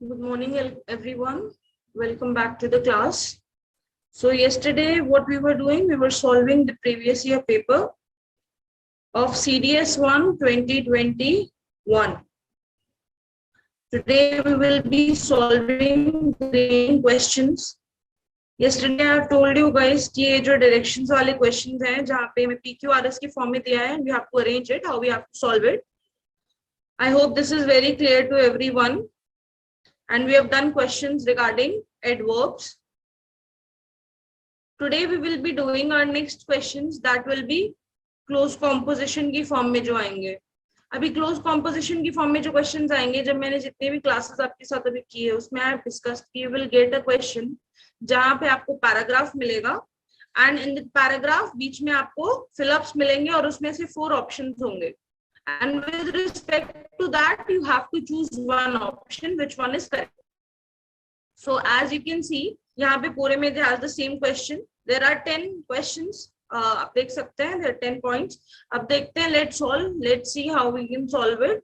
Good morning, everyone. Welcome back to the class. So yesterday, what we were doing, we were solving the previous year paper of CDS1 2021. Today, we will be solving the remaining questions. Yesterday, I have told you guys कि ये जो directions वाले questions हैं, जहाँ पे हमें PQRS के form में दिया है, and we have to arrange it, how we have to solve it. I hope this is very clear to everyone. And we have done questions regarding adverbs. Today we will be doing our next questions that will be close composition की form में जो आएंगे. अभी close composition की form में जो questions आएंगे, जब मैंने जितने भी classes आपके साथ अभी की है उसमें I have discussed कि you will get a question जहाँ पे आपको paragraph मिलेगा and in the paragraph बीच में आपको fill-ups मिलेंगे और उसमें से 4 options होंगे. And with respect to that, you have to choose one option, which one is correct. So as you can see, यहाँ पे पूरे में they have the same question. There are 10 questions. आप देख सकते हैं. There are 10 points. अब देखते हैं. Let's see how we can solve it.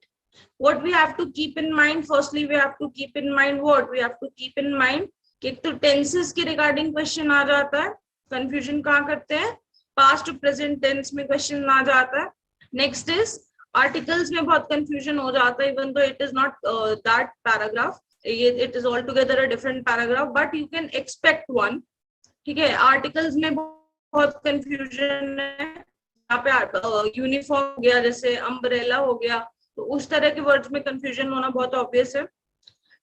What we have to keep in mind. Firstly, we have to keep in mind what? We have to keep in mind कि एक तो tenses के regarding question आ जाता है. Confusion कहाँ करते हैं? Past to present tense में question आ जाता है. Next is articles में बहुत confusion हो जाता है, even though it is not that paragraph, it is altogether a different paragraph, but you can expect one. ठीक है, articles में बहुत confusion है, यहाँ पे uniform हो गया, जैसे umbrella हो गया, तो उस तरह के words में confusion होना बहुत obvious है.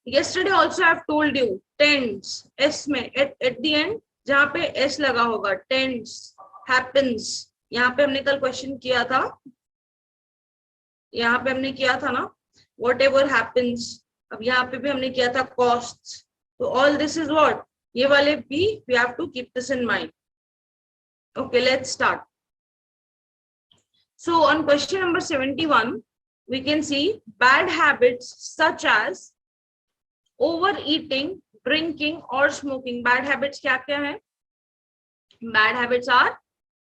Yesterday also I have told you tense s में at the end जहाँ पे s लगा होगा, tense happens, यहाँ पे हमने कल question किया था. यहाँ पे हमने किया था ना whatever happens. अब यहाँ पे भी हमने किया था costs. तो all this is what? ये वाले भी we have to keep this in mind. Okay, let's start. So on question number 71, we can see bad habits such as overeating, drinking or smoking. Bad habits क्या क्या है? Bad habits are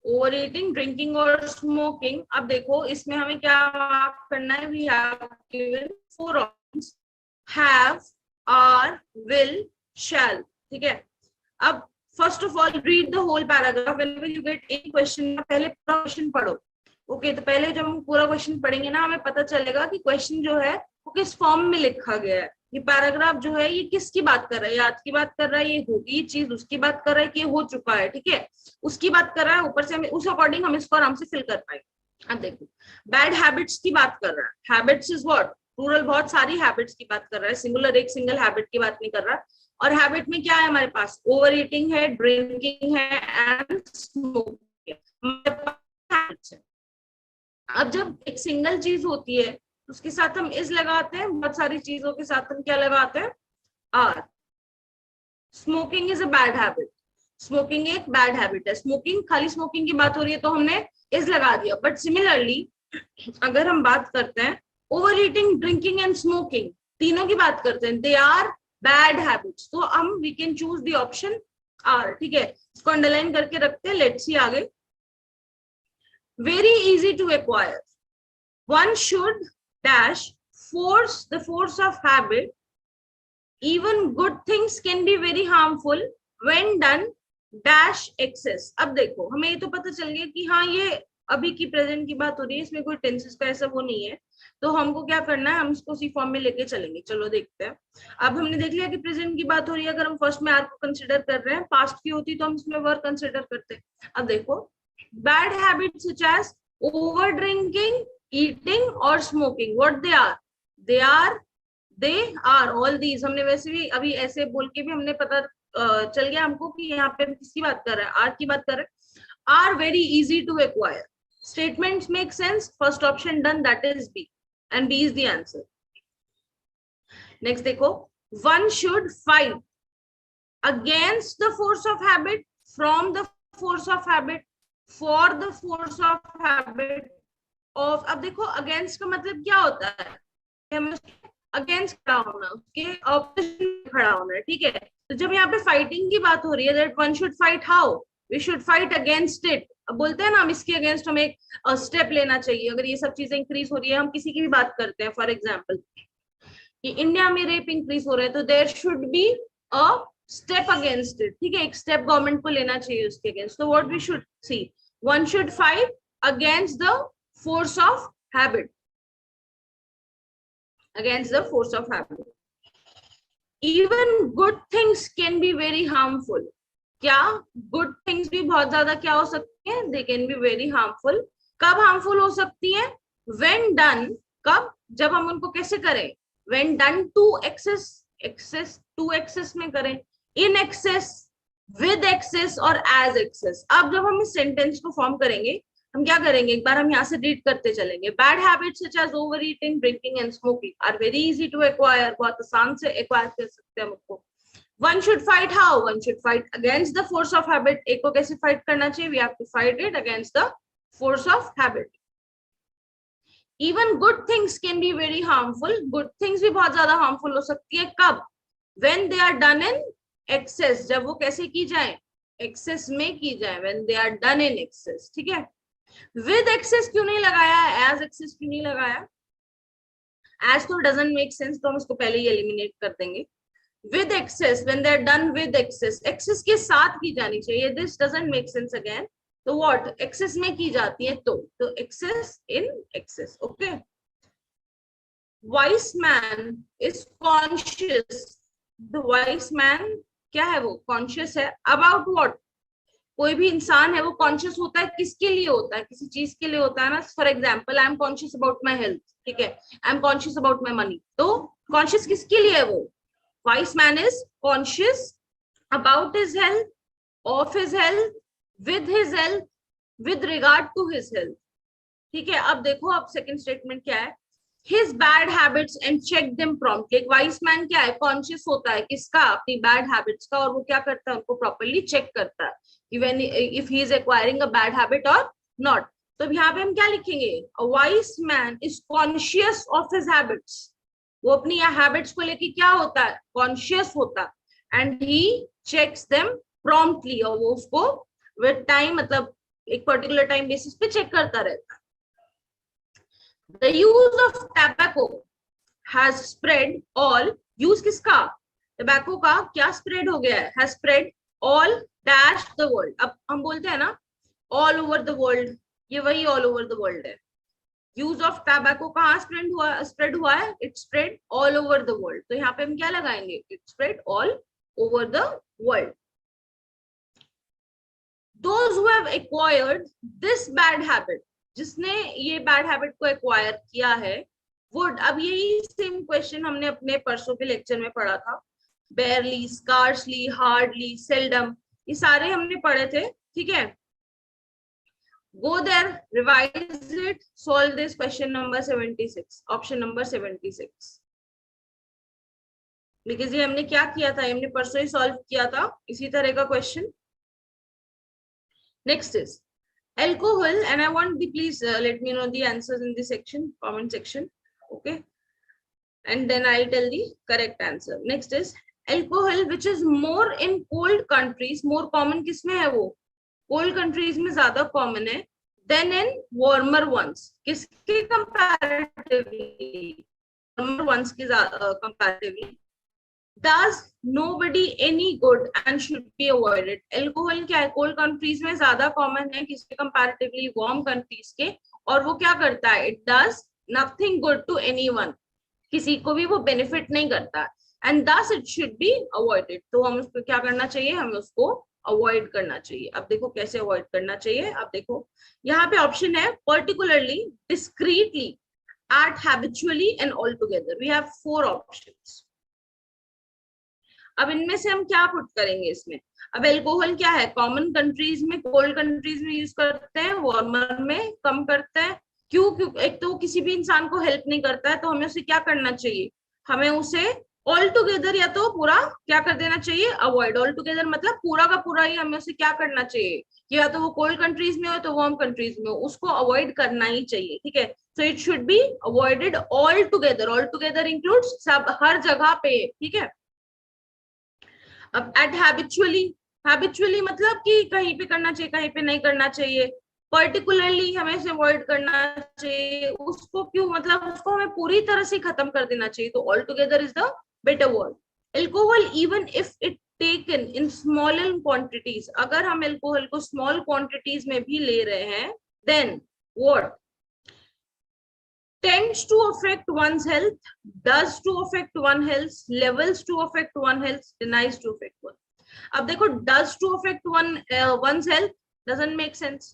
overeating, drinking or smoking. अब देखो इसमें हमें क्या करना है? We have given 4 options: have, are, will, shall. ठीक है. अब first of all read the whole paragraph. Whenever you get any question, पहले पूरा question पढ़ो. Okay, तो पहले जब हम पूरा question पढ़ेंगे ना, हमें पता चलेगा कि question जो है वो किस फॉर्म में लिखा गया है. ये पैराग्राफ जो है ये किसकी बात कर रहा है? आज की बात कर रहा है, ये होगी चीज, उसकी बात कर रहा है कि ये हो चुका है. ठीक है, उसकी बात कर रहा है. ऊपर से हमें उस अकॉर्डिंग हम इसको आराम से फिल कर पाएंगे. अब देखो बैड हैबिट्स की बात कर रहा है. Habits is what? प्लूरल, बहुत सारी हैबिट्स की बात कर रहा है. सिंगुलर एक सिंगल हैबिट की बात नहीं कर रहा. और हैबिट में क्या है हमारे पास? ओवर ईटिंग है, ड्रिंकिंग है एंड स्मोकिंग है. अब जब एक सिंगल चीज होती है उसके साथ हम इज लगाते हैं, बहुत सारी चीजों के साथ हम क्या लगाते हैं? Are. Smoking is a bad habit. Smoking एक बैड हैबिट है. स्मोकिंग, खाली स्मोकिंग की बात हो रही है तो हमने इज लगा दिया. बट सिमिलरली अगर हम बात करते हैं over eating, drinking and smoking, तीनों की बात करते हैं, दे आर बैड हैबिट्स, तो हम we can choose the option are. ठीक है, इसको अंडरलाइन करके रखते हैं. लेट्स सी आगे. Very easy to acquire. One should dash force the force of habit. Even good things can be very harmful when done dash excess. अब देखो हमें ये तो पता चल गया कि हाँ ये अभी की प्रेजेंट की बात हो रही है, इसमें कोई टेंसेस का ऐसा वो नहीं है. तो हमको क्या करना है? हम इसको उसी फॉर्म में लेके चलेंगे. चलो देखते हैं. अब हमने देख लिया कि प्रेजेंट की बात हो रही है. अगर हम फर्स्ट में आर को कंसिडर कर रहे हैं, पास्ट की होती तो हम इसमें वर कंसिडर करते. अब देखो bad habits such as over drinking, eating और smoking, what they are? they are all these. हमने वैसे भी अभी ऐसे बोल के भी हमने पता चल गया हमको कि यहाँ पे किसकी बात कर रहा है? आर की बात कर रहे हैं. are very easy to acquire. statements make sense. first option done, that is B, and B is the answer. next देखो, one should fight against the force of habit, from the force of habit, for the force of habit of. अब देखो against का मतलब क्या होता है? हमें against खड़ा होना, उसके ऑपोजिशन में खड़ा होना है. ठीक है, तो जब यहाँ पे फाइटिंग की बात हो रही है, that one should fight, how? We should fight against it. अब बोलते हैं ना हम इसके अगेंस्ट हमें एक स्टेप लेना चाहिए. अगर ये सब चीजें इंक्रीज हो रही है, हम किसी की भी बात करते हैं, फॉर एग्जाम्पल कि इंडिया में रेप इंक्रीज हो रहा है, तो there should be a step against it, ठीक है, एक स्टेप गवर्नमेंट को लेना चाहिए उसके अगेंस्ट. तो what we should see, one should fight against the force of habit, against the force of habit. Even good things can be very harmful. क्या good things भी बहुत ज्यादा क्या हो सकती हैं, they can be very harmful. कब harmful हो सकती हैं, when done, कब, जब हम उनको कैसे करें, when done to excess, excess to excess में करें, in excess, with excess और as excess. अब जब हम इस सेंटेंस को फॉर्म करेंगे, हम क्या करेंगे, एक बार हम यहाँ से रीड करते चलेंगे. Bad habits such as over eating, drinking and smoking are very easy to acquire, बहुत आसान से एक्वायर कर सकते हैं हम उसको. One should fight how, one should fight against the force of habit. एक को कैसे फाइट करना चाहिए, we have to fight it against the force of habit. Even good things can be very harmful, good things भी बहुत ज्यादा harmful हो सकती है. कब, when they are done in excess, जब वो कैसे की जाए, एक्सेस में की जाए, when they are done in excess, ठीक है. विद एक्सेस क्यों नहीं लगाया, एज एक्सेस क्यों नहीं लगाया, एज तो डजंट मेक सेंस, तो हम इसको पहले ही एलिमिनेट कर देंगे. With excess, when they are done with excess, excess के साथ की जानी चाहिए, this doesn't make sense again. तो व्हाट, एक्सेस में की जाती है, तो excess in excess. Okay. Wise man is conscious, the wise man क्या है, वो कॉन्शियस है अबाउट व्हाट, कोई भी इंसान है वो कॉन्शियस होता है, किसके लिए होता है, किसी चीज के लिए होता है ना. For example, I am conscious about my health, ठीक है, I am conscious about my money. तो कॉन्शियस किसके लिए है वो, wise man is conscious about his health, of his health, with his health, with regard to his health, ठीक है. अब देखो, अब सेकंड स्टेटमेंट क्या है, his bad habits and check them promptly. एक वाइस मैन क्या है, कॉन्शियस होता है किसका, अपनी बैड हैबिट्स का, और वो क्या करता है, उनको प्रॉपरली चेक करता है, even if he is acquiring a bad habit और नॉट. तो यहाँ पे हम क्या लिखेंगे, a wise man is conscious of his habits, वो अपनी हैबिट्स को लेके क्या होता है, कॉन्शियस होता है, and he checks them promptly, और वो उसको विद टाइम, मतलब एक पर्टिकुलर टाइम बेसिस पे चेक करता रहता है. The use of tobacco has spread all, use किसका, tobacco का क्या spread हो गया है, has spread all dash the world. अब हम बोलते हैं ना all over the world, ये वही all over the world है. use of tobacco कहाँ spread हुआ है, it spread all over the world. तो यहाँ पे हम क्या लगाएंगे, it spread all over the world. Those who have acquired this bad habit, जिसने ये बैड हैबिट को एक्वायर किया है, वुड, अब यही सेम क्वेश्चन हमने अपने परसों के लेक्चर में पढ़ा था, बेयरली, स्कार्सली, हार्डली, सेल्डम, ये सारे हमने पढ़े थे, ठीक है. Go there, revise it, solve this question number 76, option number 76, because ये हमने क्या किया था, हमने परसों ही सॉल्व किया था इसी तरह का question. Next is alcohol, and I want the, please let me know the answers in the section, comment section, okay, and then I'll tell the correct answer. Next is alcohol which is more in cold countries, more common किसमें है वो, cold countries में ज्यादा common है, than in warmer ones, किसके comparatively, warmer ones के comparatively, does nobody any good and should be avoided. Alcohol क्या है, कोल्ड कंट्रीज में ज्यादा कॉमन है, किसके कंपैरेटिवली, वार्म कंट्रीज के, और वो क्या करता है, it does nothing good to anyone, किसी को भी वो बेनिफिट नहीं करता, and thus it should be avoided. तो हम उसको क्या करना चाहिए, हमें उसको अवॉइड करना चाहिए. अब देखो कैसे अवॉइड करना चाहिए, अब देखो यहाँ पे ऑप्शन है particularly, discreetly, at, habitually and all together. We have 4 options. अब इनमें से हम क्या पुट करेंगे इसमें, अब एल्कोहल क्या है, कॉमन कंट्रीज में, कोल्ड कंट्रीज में यूज करते हैं, वार्मर में कम करते हैं. क्यों, एक तो किसी भी इंसान को हेल्प नहीं करता है, तो हमें उसे क्या करना चाहिए, हमें उसे ऑल टुगेदर या तो पूरा क्या कर देना चाहिए, अवॉइड. ऑल टुगेदर मतलब पूरा का पूरा ही हमें उसे क्या करना चाहिए, या तो वो कोल्ड कंट्रीज में हो तो वार्म कंट्रीज में हो, उसको अवॉइड करना ही चाहिए, ठीक है. So it should be avoided all together. All together includes सब, हर जगह पे, ठीक है. अब एट हैबिचुअली, हैबिचुअली मतलब कि कहीं पे करना चाहिए, कहीं पे नहीं करना चाहिए. पर्टिकुलरली हमें इसे अवॉइड करना चाहिए, उसको क्यों, मतलब उसको हमें पूरी तरह से खत्म कर देना चाहिए, तो all together is the better word. Alcohol even if it taken in small quantities, अगर हम एल्कोहल को स्मॉल क्वांटिटीज में भी ले रहे हैं, then what, tends to affect one's health, does to affect one health, levels to affect one health, denies to affect one। अब देखो does to affect one's health doesn't make sense,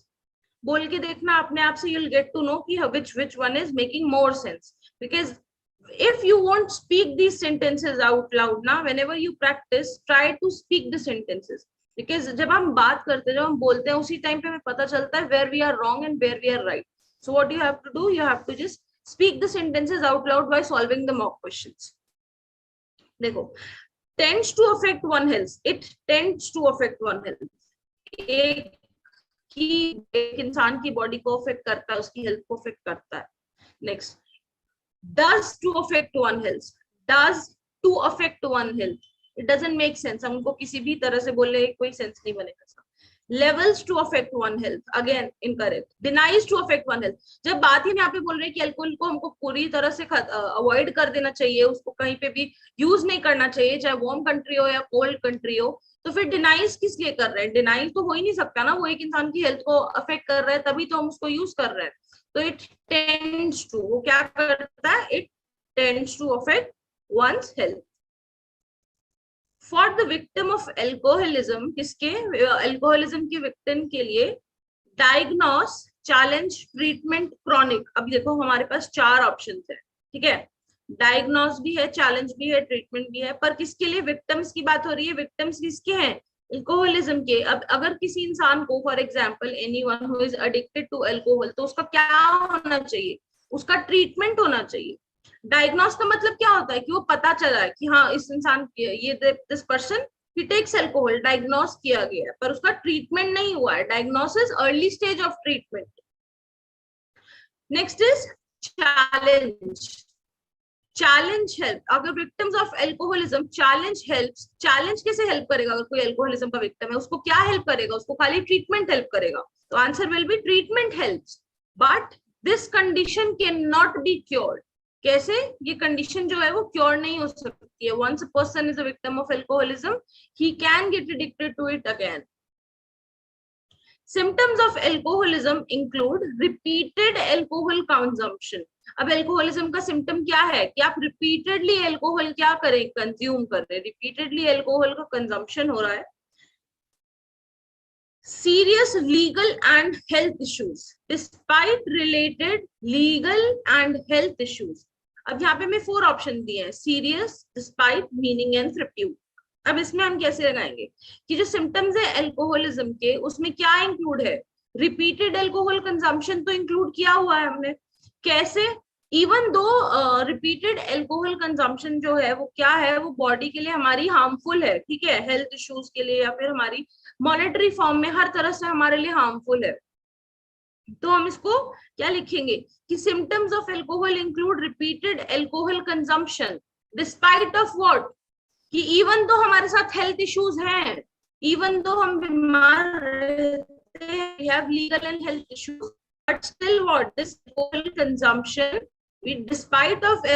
बोल के देखना अपने आप से, you'll get to know कि which one is making more sense, because if you won't speak these sentences out loud now, whenever you practice, try to speak the sentences, because जब हम बात करते हैं, जब हम बोलते हैं, उसी टाइम पे हमें पता चलता है where we are wrong and where we are right। So what you have to do, you have to just speak the sentences out loud by solving the mock questions। देखो, tends to affect one health, it tends to affect one health, एक इंसान की body को affect करता है, उसकी health को affect करता है। Next, does to affect one health, does to affect one health, it doesn't make sense, हम उनको किसी भी तरह से बोलने कोई सेंस नहीं बनेगा। levels to affect one health, again incorrect। denies to affect one health, जब बात ही यहाँ पे बोल रहे हैं कि अल्कोहल को हमको पूरी तरह से अवॉइड कर देना चाहिए, उसको कहीं पे भी यूज नहीं करना चाहिए, चाहे वार्म कंट्री हो या कोल्ड कंट्री हो, तो फिर डिनाइज किस लिए कर रहे हैं? डिनाइज तो हो ही नहीं सकता ना, वो एक इंसान की हेल्थ को अफेक्ट कर रहा है, तभी तो हम उसको यूज कर रहे हैं। तो इट टेंड्स टू, वो क्या करता है, it tends to affect one's health. For the victim of alcoholism, किसके, एल्कोहलिज्म की विक्टिम के लिए, डायग्नोस, चैलेंज, ट्रीटमेंट, क्रॉनिक। अब देखो हमारे पास 4 ऑप्शन है, ठीक है, डायग्नोस भी है, चैलेंज भी है, ट्रीटमेंट भी है, पर किसके लिए? विक्टिम्स की बात हो रही है। विक्टिम्स किसके हैं? एल्कोहलिज्म के। अब अगर किसी इंसान को, for example anyone who is addicted to alcohol, तो उसका क्या होना चाहिए? उसका ट्रीटमेंट होना चाहिए। डायग्नोस का मतलब क्या होता है कि वो पता चला है कि हाँ इस इंसान, ये this person he takes alcohol, diagnose किया गया है, पर उसका ट्रीटमेंट नहीं हुआ है। Diagnosis early stage of treatment. Next is challenge. Challenge help, अगर victims of alcoholism, challenge helps. Challenge कैसे हेल्प करेगा? अगर कोई एल्कोहलिज्म का विक्टिम है, उसको क्या हेल्प करेगा? उसको खाली ट्रीटमेंट हेल्प करेगा। तो answer will B treatment helps, but this condition can not be cured. कैसे? ये कंडीशन जो है वो क्योर नहीं हो सकती है। Once a person is a victim of alcoholism, he can get addicted to it again. Symptoms of alcoholism include repeated alcohol consumption. अब एल्कोहलिज्म का सिम्टम क्या है कि आप रिपीटेडली एल्कोहल क्या करें? कंज्यूम कर रहे हैं, रिपीटेडली एल्कोहल का कंजम्पशन हो रहा है। serious legal and health issues despite related legal and health issues। अब यहाँ पे मैं 4 ऑप्शन दिए हैं, सीरियस, डिस्पाइट, मीनिंग एंड थ्रिप्यूट। अब इसमें हम कैसे लगाएंगे कि जो सिम्टम्स है एल्कोहलिज्म के, उसमें क्या इंक्लूड है? रिपीटेड एल्कोहल कंजम्पशन तो इंक्लूड किया हुआ है हमने। कैसे? Even though repeated alcohol consumption जो है वो क्या है, वो बॉडी के लिए हमारी हार्मफुल है, ठीक है, हेल्थ इश्यूज के लिए या फिर हमारी मॉनेटरी फॉर्म में हर तरह से हमारे लिए हार्मफुल है। तो हम इसको क्या लिखेंगे कि symptoms of alcohol include repeated alcohol consumption despite of what, कि इवन दो हमारे साथ हेल्थ इश्यूज हैं, इवन दो हम बीमार रहते हैं, we have legal and health issues, but still what, this alcohol consumption, we despite of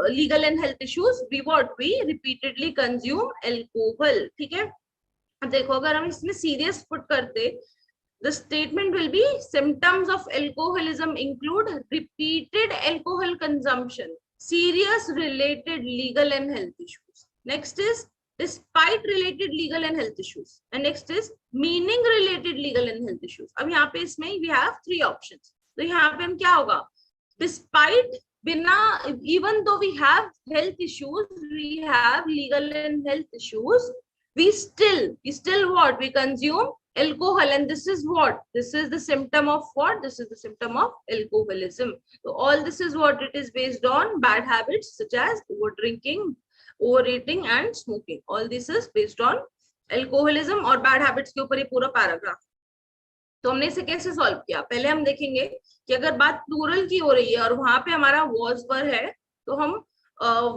legal and health issues, we repeatedly consume alcohol। ठीक है, देखो अगर हम इसमें सीरियस पुट करते, the statement will be symptoms of alcoholism include repeated alcohol consumption, serious related legal and health issues, next is despite related legal and health issues, and next is meaning related legal and health issues। अब यहाँ पे इसमें we have 3 options, तो यहाँ पे हम क्या होगा, despite, बिना, even though we have health issues, we have legal and health issues, we still what, we consume alcohol, and this is what, this is the symptom of what, this is the symptom of alcoholism। So all this is what it is based on bad habits such as over drinking, overeating and smoking, all this is based on alcoholism। और bad habits के ऊपर ये पूरा paragraph. तो हमने इसे कैसे solve किया? पहले हम देखेंगे कि अगर बात प्लूरल की हो रही है और वहां पे हमारा was वर है, तो हम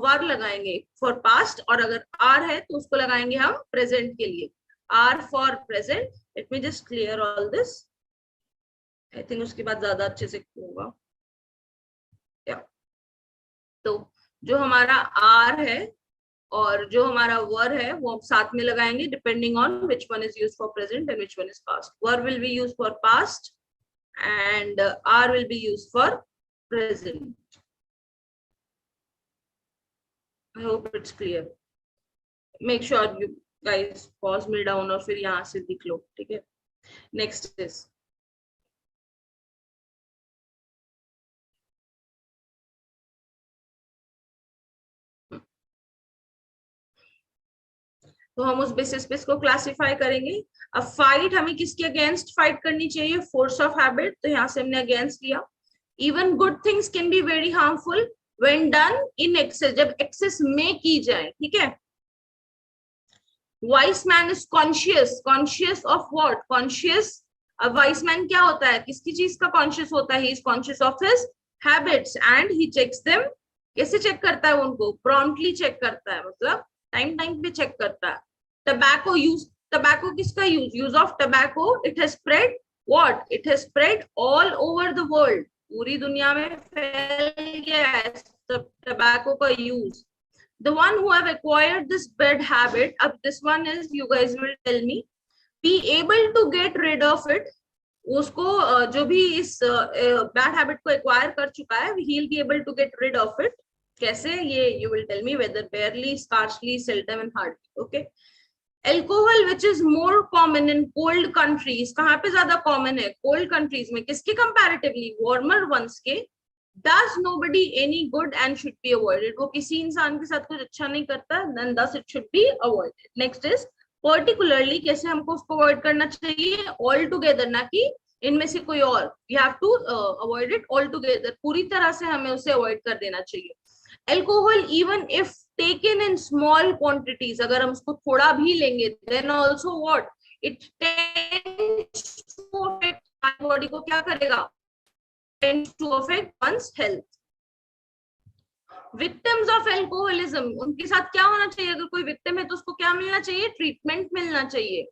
वर लगाएंगे फॉर पास्ट, और अगर आर है तो उसको लगाएंगे हम प्रेजेंट के लिए, are for present. Let me just clear all this. I think उसके बाद ज्यादा अच्छे से होगा। तो जो हमारा आर है और जो हमारा वर है वो हम साथ में लगाएंगे, depending on which one is used for present and which one is past. Were will be used for past and R will be used for present. I hope it's clear. Make sure you guys pause me down और फिर यहाँ से दिख लो, ठीक है। Next is तो हम उस बेसिस पे इसको क्लासिफाई करेंगे। अब फाइट हमें किसके अगेंस्ट फाइट करनी चाहिए? फोर्स ऑफ हैबिट, तो यहाँ से हमने अगेंस्ट लिया। Even good things can be very harmful when done in excess, जब एक्सेस में की जाए, ठीक है। Wise man is conscious, conscious of what? Conscious. अब वाइस मैन क्या होता है, किसकी चीज का कॉन्शियस होता है? He is conscious of his habits and he checks them. कैसे चेक करता है उनको? प्रॉम्प्टली चेक करता है, मतलब टाइम टाइम पे चेक करता है। Tobacco use, tobacco किसका use? Use of tobacco, it has spread what? It has spread all over the world. पूरी दुनिया में फैल गया है tobacco का use. The one who have acquired this bad habit, अब this one is, you guys will tell me, be able to get rid of it. उसको जो भी इस bad habit को acquire कर चुका है, he'll be able to get rid of it. कैसे? ये you will tell me, whether barely, scarcely, seldom and hardly. Okay. Alcohol which is more common in cold countries, कहाँ पे ज्यादा कॉमन है? कोल्ड कंट्रीज में। किसके कंपैरेटिवली? वार्मर वंस के। Does nobody any good and should be avoided, वो किसी इंसान के साथ कुछ अच्छा नहीं करता, then thus it should be avoided. Next is particularly, कैसे हमको उसको अवॉइड करना चाहिए? ऑल टुगेदर, ना कि इनमें से कोई और। We have to avoid it all together, पूरी तरह से हमें उसे अवॉइड कर देना चाहिए। Alcohol even if taken in small quantities, अगर हम उसको थोड़ा भी लेंगे, then also what? It tends to affect our body को, क्या करेगा? Tends to affect one's health. Victims of alcoholism, उनके साथ क्या होना चाहिए? अगर कोई victim है तो उसको क्या मिलना चाहिए? ट्रीटमेंट मिलना चाहिए।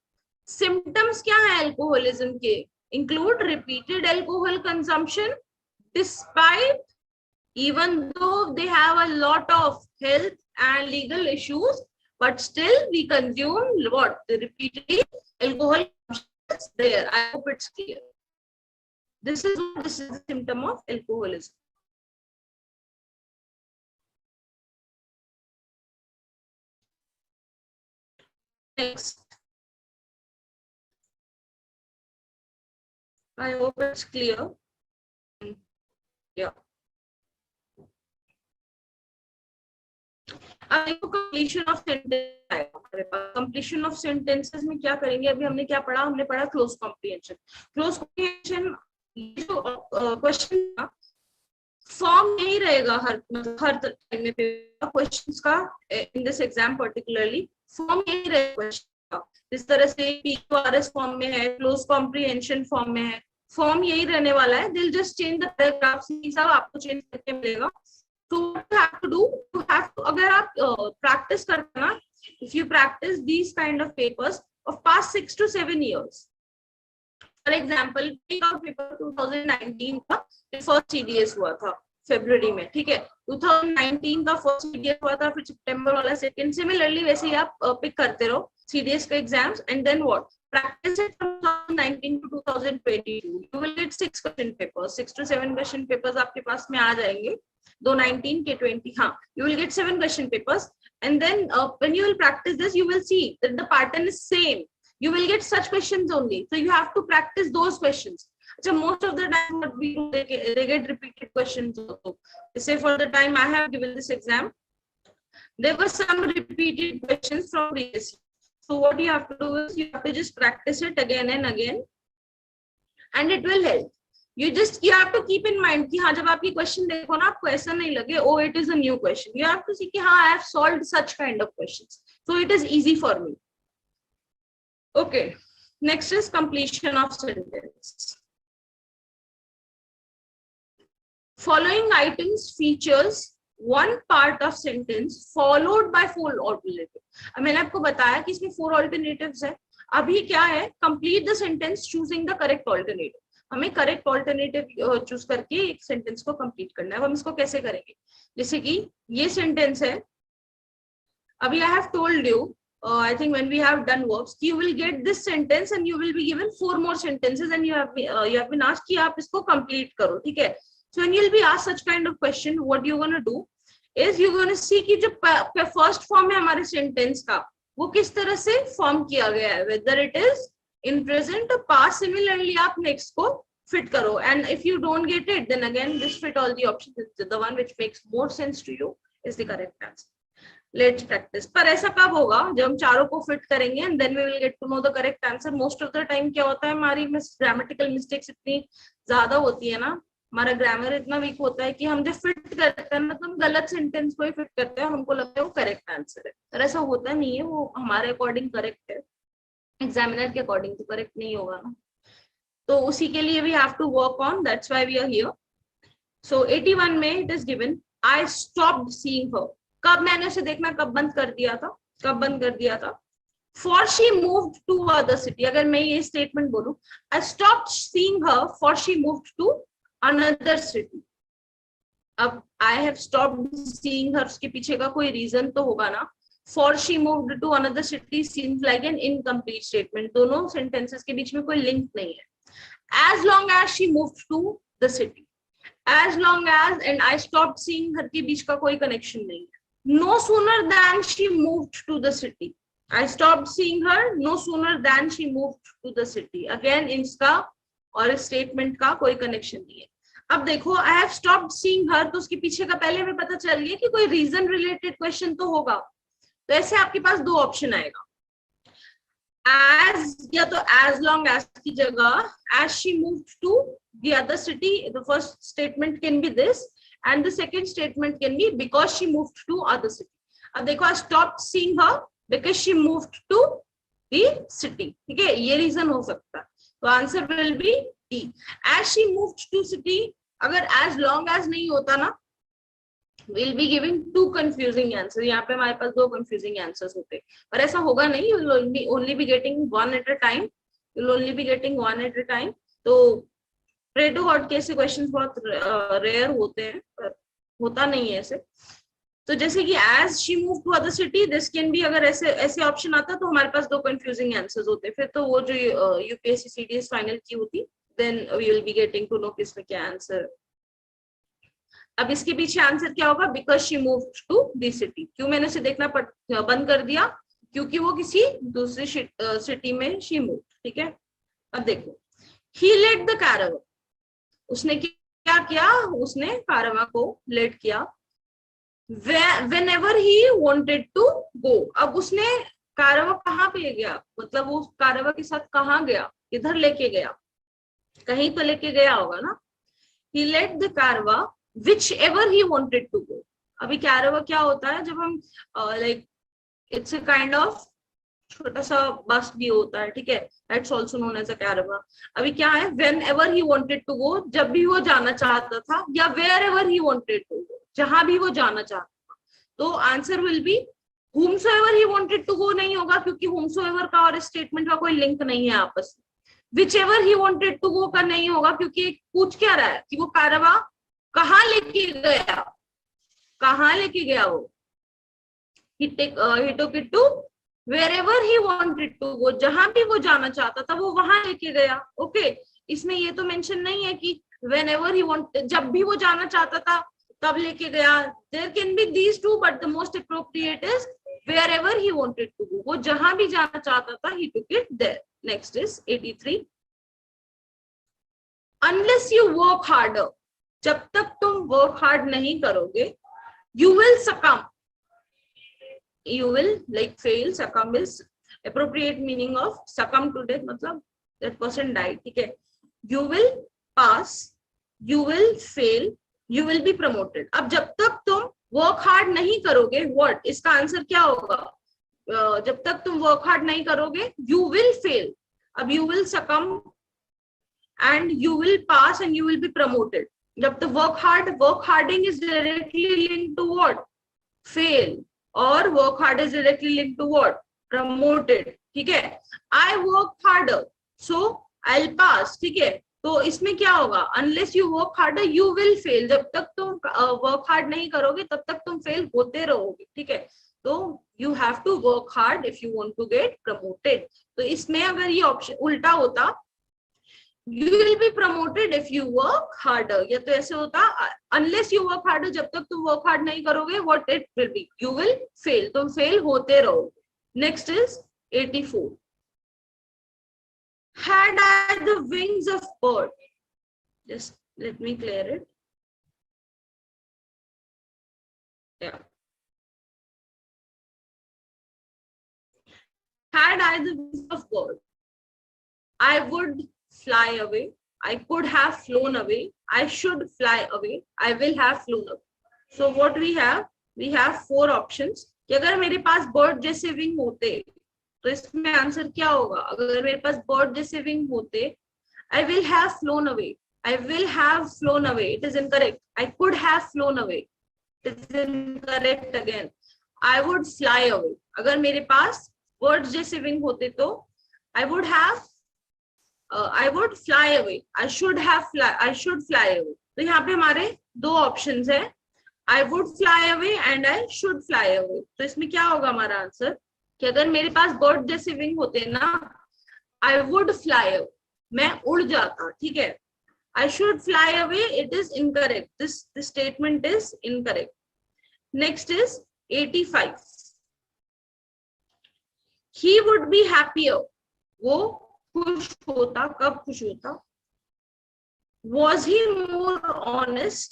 Symptoms क्या है alcoholism के? Include repeated alcohol consumption despite, even though they have a lot of health and legal issues, but still we consume what? The repeatedly alcohol is there. I hope it's clear. This is the symptom of alcoholism. Next. I hope it's clear. Yeah. Completion of sentence, completion of sentences में क्या करेंगे? अभी हमने क्या पढ़ा? हमने पढ़ा close comprehension. Close comprehension जो क्वेश्चन फॉर्म नहीं रहेगा हर टाइम में क्वेश्चंस का, in this exam particularly form नहीं रहेगा क्वेश्चन का। जिस तरह से PQRS फॉर्म में है, क्लोज कॉम्प्रिहेंशन फॉर्म में है, फॉर्म यही रहने वाला है। दिल जस्ट चेंज द पैराग्राफ्स, सब आपको चेंज करके मिलेगा। So what you have to do, you have to, अगर आप practice करते ना, if you practice these kind of papers of past 6 to 7 years, for example, take out paper 2019 का first CDS हुआ था फरवरी में, ठीक है। 2019 का फर्स्ट CDS हुआ था, फिर सितंबर वाला सेकंड। सिमिलरली वैसे ही आप पिक करते रहो CDS का exams, and then what? Practice it from 2019 to 2022. You will get 6 question papers, 6 to 7 question papers आपके पास में आ जाएंगे। 19 के 20, हाँ, you will get 7 question papers, and then when you will practice this, you will see that the pattern is same. You will get such questions only, so you have to practice those questions. So most of the time what we do, they get repeated questions also. Say for the time I have given this exam, there were some repeated questions from previous year. So what you have to do is you have to just practice it again and again, and it will help. You have to keep in mind कि हाँ, जब आप ये question देखो ना, आपको ऐसा नहीं लगे oh it is a new question. You have to see कि हाँ, I have solved such kind of questions, so it is easy for me. Okay, next is completion of sentence. Following items features one part of sentence followed by 4 alternatives. अब मैंने आपको बताया कि इसमें 4 alternatives है। अभी क्या है? Complete the sentence choosing the correct alternative. हमें करेक्ट ऑल्टरनेटिव चूज करके एक सेंटेंस को कंप्लीट करना है। अब हम इसको कैसे करेंगे, जैसे कि ये सेंटेंस है, अभी I have told you I think when we have done verbs, you will get this sentence and you will be given 4 more sentences and you have been asked कि आप इसको complete करो, ठीक है। So when you'll be asked such kind of question, what you're going to do is you're going to see कि जो first form है हमारे sentence का, वो किस तरह से form किया गया है, whether it is in present or past. Similarly आप next को fit करो, and if you don't get it, then again just fit all the options. The one which makes more sense to you is the correct answer. Let's practice. पर ऐसा कब होगा, जब हम चारों को फिट करेंगे and then we will get to know the correct answer. Most of the time क्या होता है, हमारी ग्रामेटिकल मिस्टेक्स इतनी ज्यादा होती है ना, हमारा ग्रामर इतना वीक होता है कि हम जब फिट करते हैं ना तो हम गलत सेंटेंस को ही फिट करते हैं, हमको लगता है वो करेक्ट आंसर है, पर ऐसा होता नहीं है, वो हमारे अकॉर्डिंग करेक्ट है, एग्जामिनर के अकॉर्डिंग तो करेक्ट नहीं होगा ना। तो उसी के लिए we have to work on, that's why we are here. So 81 में it is given, I stopped seeing her. कब मैंने उसे देखना कब बंद कर दिया था, कब बंद कर दिया था, for she moved to other city. अगर मैं ये स्टेटमेंट बोलूं, I stopped seeing her for she moved to another city. अब I have stopped seeing her, उसके पीछे का कोई रीजन तो होगा ना। For she moved to another city seems like an incomplete statement, दोनों सेंटेंसेस के बीच में कोई लिंक नहीं है। As long as she moved to the city, as long as and I stopped seeing हर के बीच का कोई कनेक्शन नहीं है। No sooner than she moved to the city, I stopped seeing her no sooner than she moved to the city. Again इसका और इस statement का कोई कनेक्शन नहीं है। अब देखो I have stopped seeing her, तो उसके पीछे का पहले हमें पता चल गया कि कोई रीजन रिलेटेड क्वेश्चन तो होगा। तो ऐसे आपके पास दो ऑप्शन आएगा, as या तो as long as की जगह as she moved to the other city, the first statement can be this and the second statement can be because she moved to other city. अब देखो I stopped seeing her because she moved to the city, ठीक है, ये reason हो सकता है। तो answer will be D, as she moved to city। अगर as long as नहीं होता ना, we'll be giving two confusing answers। यहाँ पे हमारे पास दो confusing answers होते, पर ऐसा होगा नहीं, you will only be getting one at a time, you will only be getting one at a time। तो प्रे टू गॉड के ऐसे क्वेश्चंस बहुत रेयर होते हैं, पर होता नहीं है ऐसे। तो जैसे कि as she move to other city, this can be, अगर ऐसे ऐसे ऑप्शन आता तो हमारे पास दो कंफ्यूजिंग आंसर्स होते, फिर तो वो जो यूपीएससी सीडीएस फाइनल की होती, then we will be getting to know किसमें क्या आंसर। अब इसके पीछे आंसर क्या होगा, because she moved to the city. क्यों मैंने उसे देखना बंद कर दिया, क्योंकि वो किसी दूसरी सिटी में शी मूव, ठीक है। अब देखो, ही लेट द कैरावन, उसने क्या किया, उसने कारवा को लेट किया। whenever he wanted to go, अब उसने कारवा कहाँ पे गया, मतलब वो कारवा के साथ कहाँ गया, किधर लेके गया, कहीं तो लेके गया होगा ना। he let the कारवा whichever he wanted to go। अभी कारवा क्या होता है, जब हम like it's a kind of छोटा सा बस भी होता है, ठीक है, that's also known as a caravan. अभी क्या है, whenever he wanted to go, जब भी वो जाना चाहता था, या wherever he wanted to go, जहां भी वो जाना चाहता था। तो answer will B whomsoever he wanted to go नहीं होगा, क्योंकि whomsoever का और स्टेटमेंट का कोई लिंक नहीं है आपस में। whichever he wanted to go का नहीं होगा, क्योंकि पूछ क्या रहा है कि वो कारवा कहाँ लेके गया, कहाँ लेके गया वो, he took it to wherever he wanted to go, जहां भी वो जाना चाहता था वो वहां लेके गया। ओके, इसमें ये तो मेंशन नहीं है कि whenever he wanted, जब भी वो जाना चाहता था तब लेके गया। there can be these two, but the most appropriate is wherever he wanted to go, वो जहां भी जाना चाहता था he took it there। next is 83, unless you work harder, जब तक तुम work hard नहीं करोगे, you will succumb, you will like fail। succumb is appropriate meaning of succumb to death, मतलब that person died, ठीक है। you will pass, you will fail, you will be promoted। अब जब तक तुम work hard नहीं करोगे, what, इसका आंसर क्या होगा, जब तक तुम work hard नहीं करोगे you will fail, अब you will succumb and you will pass and you will be promoted। जब तक work harding is directly linked to what, fail, और work hard is directly linked to what, promoted, ठीक है। I work harder so I'll pass, ठीक है। तो इसमें क्या होगा, unless you work harder you will fail, जब तक तुम वर्क हार्ड नहीं करोगे तब तक तुम फेल होते रहोगे, ठीक है। तो you have to work hard if you want to get promoted. तो इसमें अगर ये ऑप्शन उल्टा होता, you will be promoted if you work harder, या तो ऐसे होता अनलेस यू वर्क हार्डर, जब तक तुम वर्क हार्ड नहीं करोगे what it will B, you will fail, तुम फेल होते रहोगे। Next is 84, had I the wings of bird, just let me clear it, yeah, had I the wings of bird I would fly away, I could have flown away, I should fly away, I will have flown away. So what we have 4 options कि अगर मेरे पास bird जैसे wing होते तो इसमें answer क्या होगा, अगर मेरे पास बर्ड जैसे विंग होते, I will have phloem away, I will have phloem away, it is incorrect, I could have phloem away, it is incorrect again, I would fly away, अगर मेरे पास बर्ड जैसे विंग होते तो I would fly away, I should fly away. तो यहाँ पे हमारे 2 options है, I would fly away and I should fly away. तो इसमें क्या होगा हमारा आंसर कि अगर मेरे पास बर्ड जैसे विंग होते ना, आई वुड फ्लाई अवे, मैं उड़ जाता, ठीक है। I should fly away, it is incorrect, this statement is incorrect. Next is 85, he would be happier, वो खुश होता, कब खुश होता, was he more honest,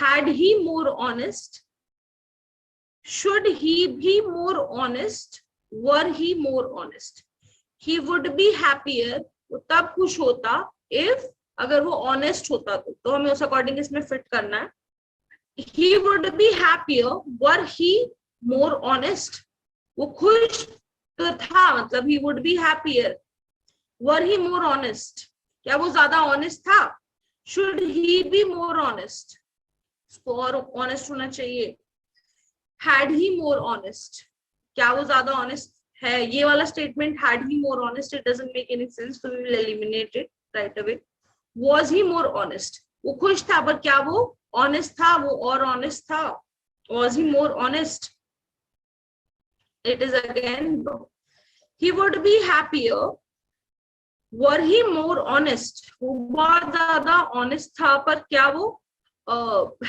had he more honest, should he be more honest, were he more honest, he would be happier, वो तब खुश होता if, अगर वो honest होता तो हमें उस अकॉर्डिंग इसमें फिट करना है। he would be happier, were he more honest, वो खुश तो था, मतलब he would be happier, were he more honest, क्या वो ज्यादा honest था, should he be more honest, उसको और honest होना चाहिए, had he more honest, क्या वो ज्यादा honest है, ये वाला statement had he more honest, it doesn't make any sense, so we will eliminate it right away। was he more honest, वो खुश था पर क्या वो honest था, वो और honest था, was he more honest, it is again no। he would be happier, were he more honest, वो बहुत ज्यादा honest था पर क्या वो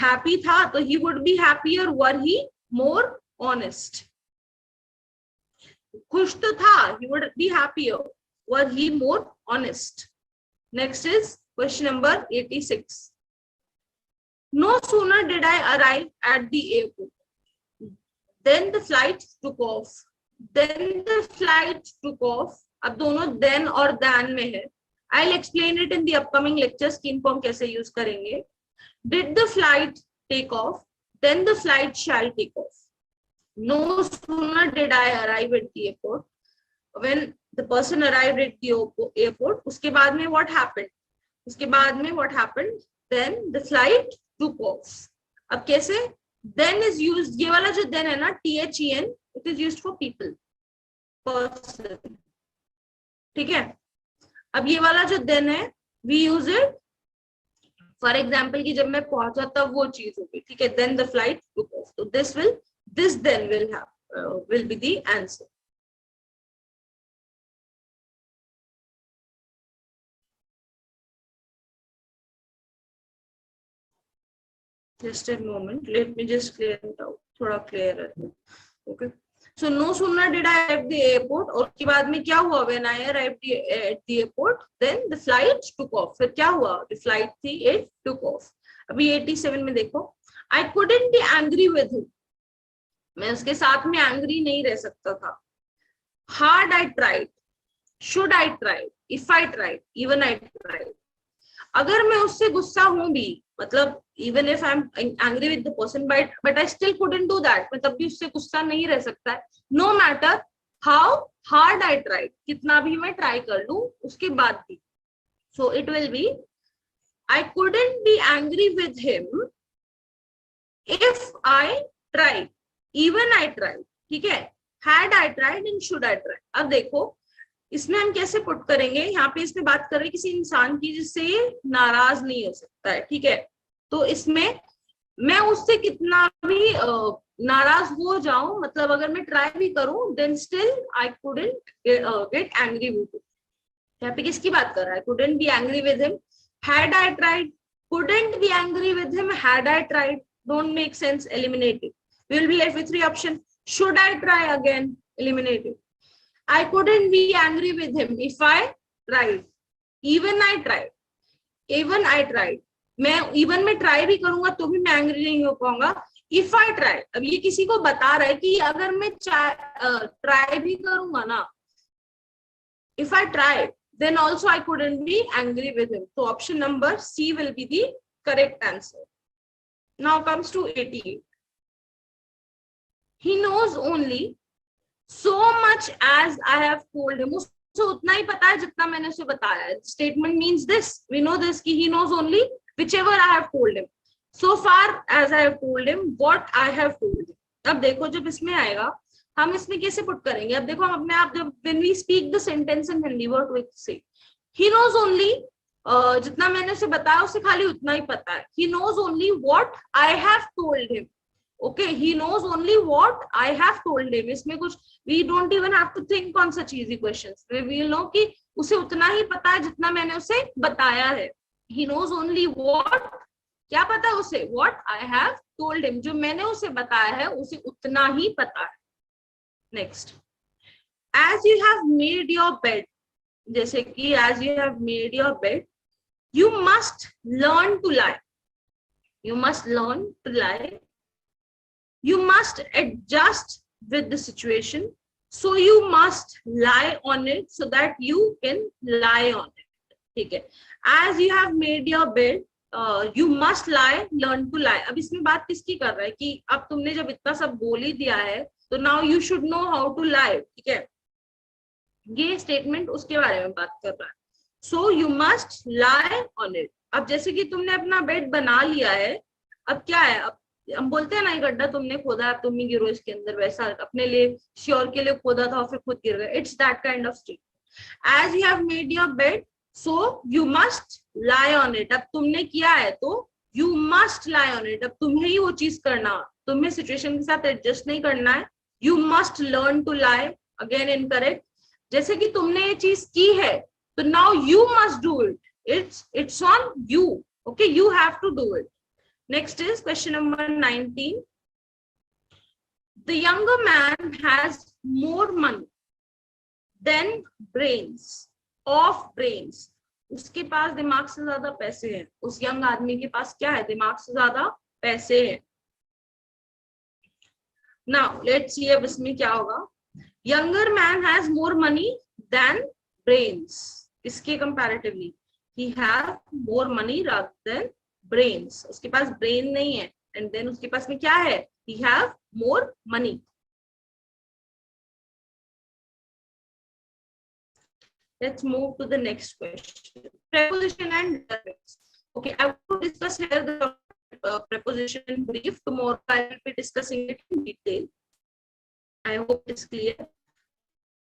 happy था, तो he would be happier, were he more honest, खुश तो था, he would be happier, were he more honest। next is question number 86, no sooner did I arrive at the airport then the flight took off, अब दोनों then और than में है, I'll explain it in the upcoming lectures कि इनको हम कैसे use करेंगे। did the flight take off, then the flight shall take off, no sooner did I arrive at the airport, when the person arrived at the airport, उसके बाद में what happened, then the flight took off। अब कैसे, then is used, ये वाला जो then है ना, THEN, it is used for people, person, ठीक है। अब ये वाला जो then है, we use it for example कि जब मैं पहुंचा तब वो चीज होगी, ठीक है, then the flight took off, तो this then will be the answer. Just a moment, let me just clear it out, थोड़ा क्लियर है, okay. So no sooner did I arrive the airport, और उसके बाद में क्या हुआ, when I arrived at the airport then the flight took off, फिर क्या हुआ, द फ्लाइट थी, इट टुक ऑफ। अभी 87 में देखो, I couldn't be angry with him, मैं उसके साथ में एंग्री नहीं रह सकता था। Hard I tried, should I tried, if I tried, even I tried, अगर मैं उससे गुस्सा हूं भी, मतलब even if I am angry with the person but I still couldn't do that, मैं तब भी उससे गुस्सा नहीं रह सकता है, no matter how hard I tried, कितना भी मैं ट्राई कर लूं उसके बाद भी। So it will B I couldn't be angry with him if I tried, even I tried, ठीक है। had I tried and should I try, अब देखो इसमें हम कैसे पुट करेंगे, यहाँ पे इसमें बात कर रहे हैं किसी इंसान की जिससे ये नाराज नहीं हो सकता है, ठीक है। तो इसमें मैं उससे कितना भी नाराज हो जाऊं, मतलब अगर मैं ट्राई भी करूं, then still I couldn't get angry with him. यहाँ पे किसकी बात कर रहा है, couldn't be angry with him, had I tried, couldn't be angry with him had I tried, don't make sense, eliminate it. We will be left with three options. Should I try again, eliminate it. I couldn't be angry with him if I tried, even I tried, even I tried, मैं even में try भी करूंगा तो भी मैं angry नहीं हो पाऊंगा। इफ आई ट्राई, अब ये किसी को बता रहा है कि अगर मैं ट्राई भी करूंगा ना, if I tried, then also I couldn't be angry with him. So option number C will be the correct answer. Now comes to 88. He knows only so much as I have told him. उसे उतना ही पता है जितना मैंने उसे बताया है. Statement means this. We know this कि he knows only whichever I have told him. So far as I have told him what I have told him. अब देखो जब इसमें आएगा हम इसमें कैसे पुट करेंगे। अब देखो हम अपने आप जब when we speak the sentence in Hindi, what we say, he knows only, जितना मैंने उसे बताया उसे खाली उतना ही पता है। he knows only what I have told him. Okay, he knows only what I have told him. इसमें कुछ we don't even have to think on such easy questions. We will know कि उसे उतना ही पता है जितना मैंने उसे बताया है। he knows only what, क्या पता है उसे, what I have told him, जो मैंने उसे बताया है उसे उतना ही पता है। Next, as you have made your bed, जैसे कि as you have made your bed, you must learn to lie. You must learn to lie. You must adjust with the situation. So you must lie on it so that you can lie on it. ठीक है, as you have made your bed, you must lie, learn to lie. अब इसमें बात किसकी कर रहा है कि अब तुमने जब इतना सब बोल ही दिया है तो now you should know how to lie, ठीक है, ये स्टेटमेंट उसके बारे में बात कर रहा है। सो you must lie on it. अब जैसे कि तुमने अपना बेड बना लिया है, अब क्या है, अब हम बोलते हैं ना, ये गड्ढा तुमने खोदा, अब तुम ही गिरो इसके अंदर, वैसा अपने लिए श्योर के लिए खोदा था और फिर खुद गिर गए। It's that kind of statement. As you have made your bed so you must lie on it. अब तुमने किया है तो you must lie on it, अब तुम्हें ही वो चीज करना, तुम्हें सिचुएशन के साथ एडजस्ट नहीं करना है। You must learn to lie, again incorrect. जैसे कि तुमने ये चीज की है तो now you must do it, it's on you, okay, you have to do it. Next is question number 19. The younger man has more money than brains, of brains, उसके पास दिमाग से ज्यादा पैसे हैं। उस यंग आदमी के पास क्या है, दिमाग से ज्यादा पैसे हैं। Now let's see अब इसमें क्या होगा। Younger man has more money than brains. इसके comparatively he have more money rather than brains. उसके पास brain नहीं है and then उसके पास में क्या है, he have more money. Let's move to the next question. Preposition and adverbs. Okay, I will discuss here the preposition in brief. Tomorrow I will be discussing it in detail. I hope it's clear.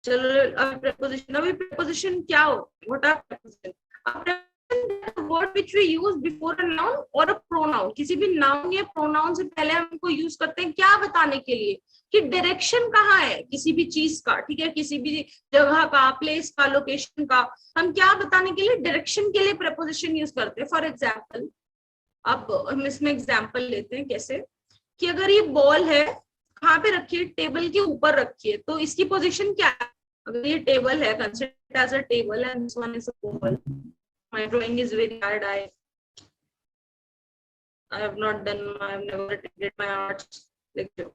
चलो अब preposition. अभी preposition क्या हो? What are preposition? A preposition is a word which we use before a noun or a pronoun. किसी भी noun या pronoun से पहले हम इनको use करते हैं क्या बताने के लिए कि डायरेक्शन कहाँ है किसी भी चीज का, ठीक है, किसी भी जगह का, प्लेस का, लोकेशन का, हम क्या बताने के लिए, डायरेक्शन के लिए preposition use करते हैं। फॉर एग्जाम्पल, अब हम इसमें एग्जाम्पल लेते हैं कैसे कि अगर ये बॉल है, कहाँ पे रखिए, टेबल के ऊपर रखिए, तो इसकी पोजीशन क्या है। अगर ये टेबल है, consider as a table and this one is a ball. My drawing is very hard, I have not done, I have never attended my arts lecture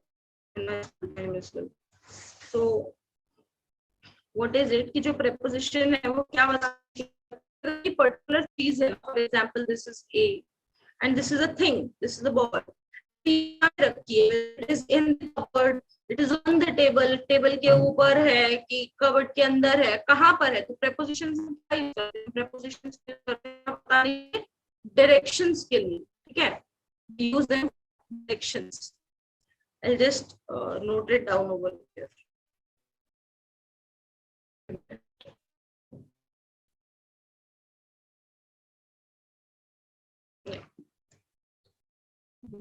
in my school time as well. So what is it कि जो preposition है वो क्या बताती है, particular चीज है। For example this is A and this is a thing, this is the ball, रखिए, it is in the cupboard, it is on the table, table के ऊपर है कि कबर्ड के अंदर है, कहाँ पर है। तो prepositions क्या यूज करते हैं, prepositions डायरेक्शंस के लिए, ठीक है, use them directions. I'll just note it down over here.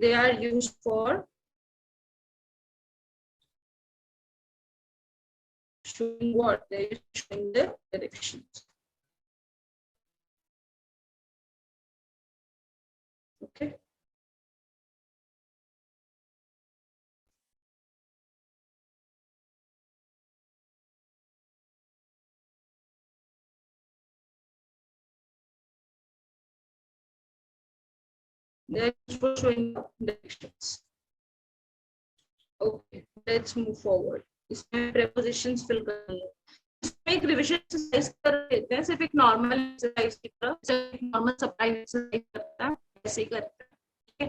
they are used for showing what? They are showing the directions. Okay. They are used for showing directions. Okay, let's move forward. इसमें prepositions fill करनी है. इसमें एक revision exercise कर लेते हैं, सिर्फ एक normal exercise की तरह, सिर्फ एक normal surprise exercise करता है, ऐसे ही करते हैं. Okay.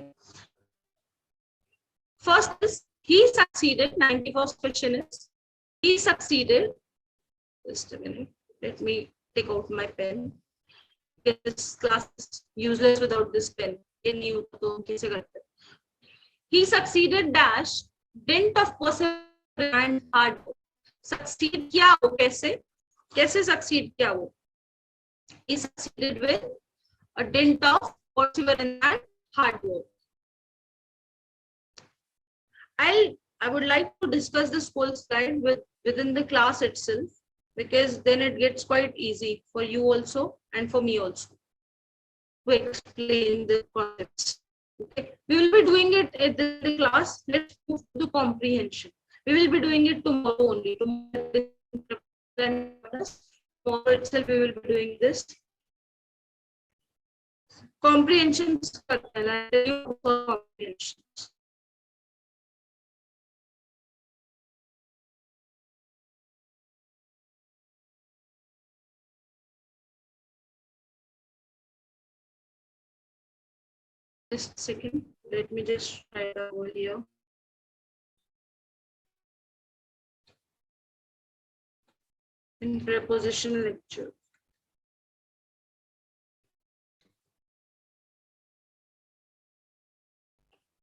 First is he succeeded. 91st question is he succeeded. Just a minute. Let me take out my pen. This class is useless without this pen. He succeeded dash dint of perseverance and hard work. Succeed क्या हो, कैसे succeed क्या हो? He succeeded with a dint of perseverance and hard work. I would like to discuss this whole slide within the class itself, because then it gets quite easy for you also and for me also to explain the concepts. Okay, we will be doing it in the class. Let's move to comprehension. We will be doing it tomorrow only. Tomorrow itself we will be doing this. Comprehensions. Just a second, let me just write over here. In preposition lecture.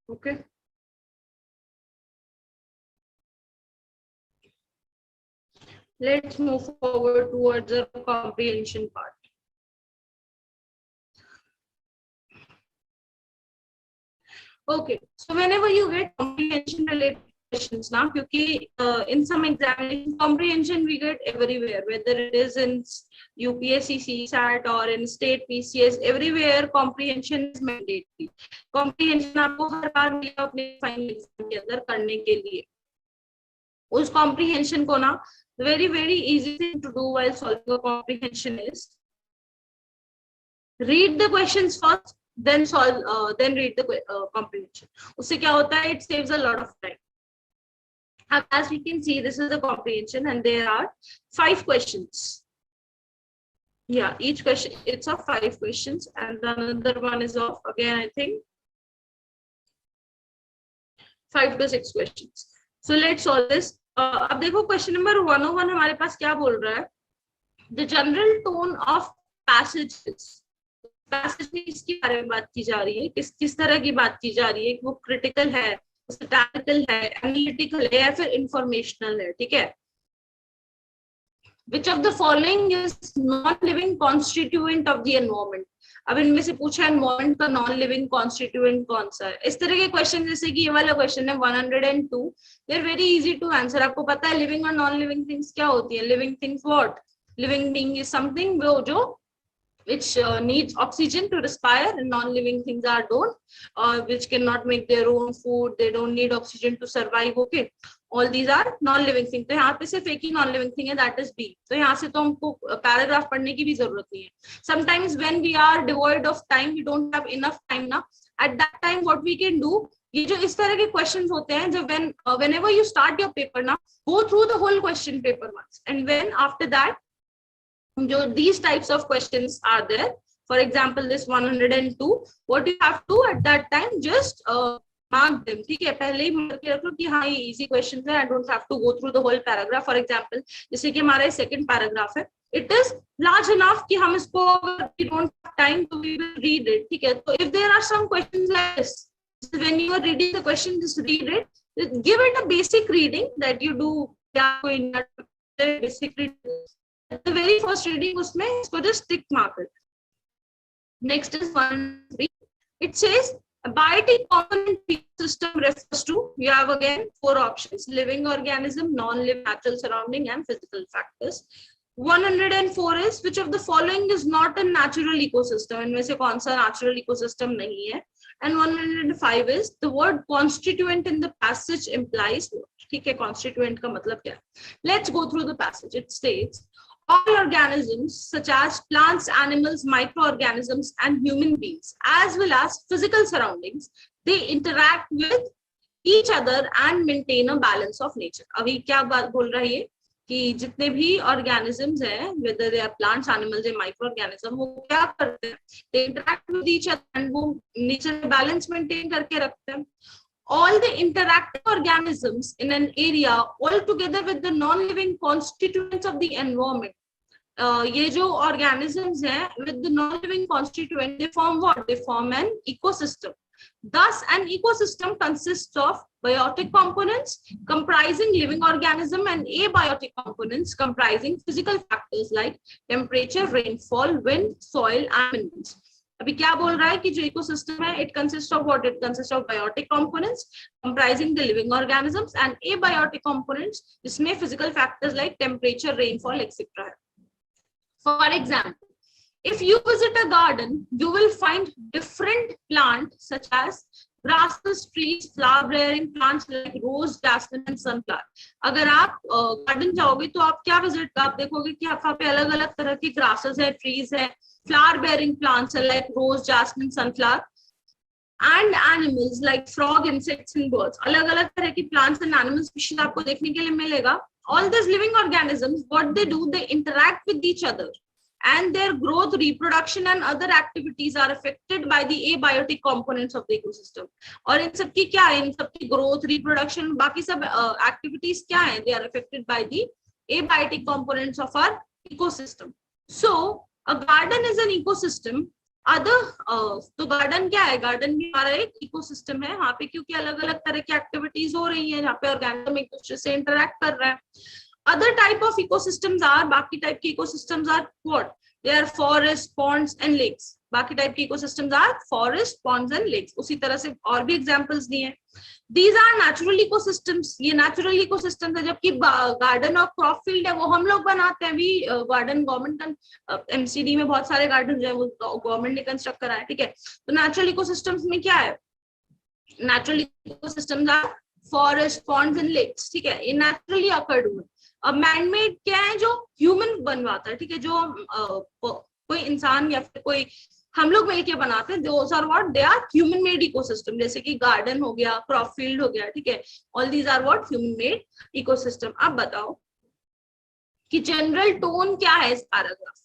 Okay. Let's move forward towards the comprehension part. Okay, so whenever you get comprehension related questions now, because in some examination comprehension we get everywhere, whether it is in UPSC CSAT or in state PCS, everywhere comprehension is mandatory. Comprehension आपको हर बार मिलेगा अपने final exam के अंदर करने के लिए. उस comprehension को ना very easy thing to do while solving a comprehension is read the questions first, then solve, then read the comprehension. उससे क्या होता है? It saves a lot of time. As we can see, this is the comprehension, and there are 5 questions. Yeah, each question it's of 5 questions, and another one is of, again, I think 5 to 6 questions. So let's solve this. अब देखो question number 101 हमारे पास क्या बोल रहा है? The general tone of passages. Passage में इसके बारे में बात की जा रही है, किस तरह की बात की जा रही है, वो क्रिटिकल है, स्टैटिकल है, एनालिटिकल है या फिर इंफॉर्मेशनल है. ठीक है. Which of the following is non-living constituent of the environment? अब इनमें से पूछा एनवायरमेंट का नॉन लिविंग कॉन्स्टिट्यूएंट कौन सा है. इस तरह के क्वेश्चन, जैसे कि ये वाला क्वेश्चन है 102, they are very easy to answer. आपको पता है लिविंग और नॉन लिविंग थिंग्स क्या होती है. Living things what? Living thing is something जो which needs oxygen to respire, and non-living things are don't, which cannot make their own food, they don't need oxygen to survive. Okay, all these are non-living things. तो यहाँ पे सिर्फ एक ही non-living thing है, that is B. तो यहाँ से तो हमको पैराग्राफ पढ़ने की भी जरूरत नहीं है. Sometimes when we are devoid of time, we don't have enough time ना, at that time what we can do, ये जो इस तरह के questions होते हैं, जब whenever you start your paper ना, go through the whole question paper once, and when after that these types of questions are there, for example this 102, what you have to at that time just mark them. ठीक है, पहले ही mark के रख लो कि हाँ ये easy questions है, I don't have to go through the whole paragraph. For example, जैसे कि हमारा second paragraph है, it is large enough कि हम इसको, we don't have time to we will read it. ठीक है, so if there are some questions like this, when you are reading the question, just read it, give it a basic reading that you do. In basic reading, the very first reading उसमें इसको just tick mark it. Next is 1. It says A biotic component ecosystem refers to, you have again 4 options: living organism, non-living, natural surrounding, and physical factors. 104 is, which of the following is not a natural ecosystem? इनमें से कौन सा natural ecosystem नहीं है? And 105 is, the word constituent in the passage implies what? ठीक है, constituent का मतलब क्या है? Let's go through the passage. It states, all organisms such as plants, animals, microorganisms, and human beings, as well as physical surroundings, they interact with each other and maintain a balance of nature. अभी क्या बात बोल रहा है ये कि जितने भी organisms हैं, whether they are plants, animals, and microorganisms, वो क्या करते हैं? They interact with each other and वो nature balance maintain करके रखते हैं. All the interacting organisms in an area, all together with the non-living constituents of the environment, ये जो organisms हैं with the non-living constituent, they form what? They form an ecosystem. Thus, an ecosystem consists of biotic components comprising living organism and abiotic components comprising physical factors like temperature, rainfall, wind, soil, and minerals. अभी क्या बोल रहा है कि जो ecosystem है, it consists of what? It consists of biotic components comprising the living organisms and abiotic components जिसमें physical factors like temperature, rainfall, etc. है. For example, if you visit a garden, you will find different plants such as grasses, trees, flower-bearing plants like rose, jasmine, and sunflower. अगर आप garden जाओगे तो आप क्या visit? आप देखोगे कि यहाँ पे अलग-अलग तरह की grasses है, trees है, flower-bearing plants है like rose, jasmine, sunflower, and animals like frog, insects, and birds. अलग-अलग तरह की plants and animal species आपको देखने के लिए मिलेगा. All these living organisms, what they do, they interact with each other. And their growth, reproduction, and other activities are affected by the abiotic components of the ecosystem. और इन सब की क्या है? इन सब की growth, reproduction, बाकी सब activities क्या है? They are affected by the abiotic components of our ecosystem. So, a garden is an ecosystem. तो गार्डन क्या है? गार्डन भी हमारा एक इकोसिस्टम है. यहाँ पे क्योंकि अलग अलग तरह की एक्टिविटीज हो रही हैं, यहाँ पे ऑर्गेनिज्म एक दूसरे से इंटरेक्ट कर रहा है. Other type of ecosystems are, बाकी टाइप के ecosystems are what? They are forests, ponds, and lakes. बाकी टाइप के ecosystems are forests, ponds, and lakes. उसी तरह से और भी examples दिए हैं. These are natural ecosystems. ये natural ecosystems है. जबकि garden और crop field है वो हम लोग बनाते हैं. भी garden government का MCD में बहुत सारे gardens हैं, वो government ने construct करा है. ठीक है. तो natural ecosystems में क्या है? Natural ecosystems are forests, ponds, and lakes. ठीक है. ये naturally occurred हुए. अब मैनमेड क्या है? जो ह्यूमन बनवाता है. ठीक है. जो कोई इंसान या फिर कोई हम लोग मिलके बनाते हैं. Those are what? They are human made ecosystem. जैसे कि गार्डन हो गया, क्रॉप फील्ड हो गया. ठीक है. All these are what? Human made ecosystem. अब बताओ कि जनरल टोन क्या है इस पैराग्राफ,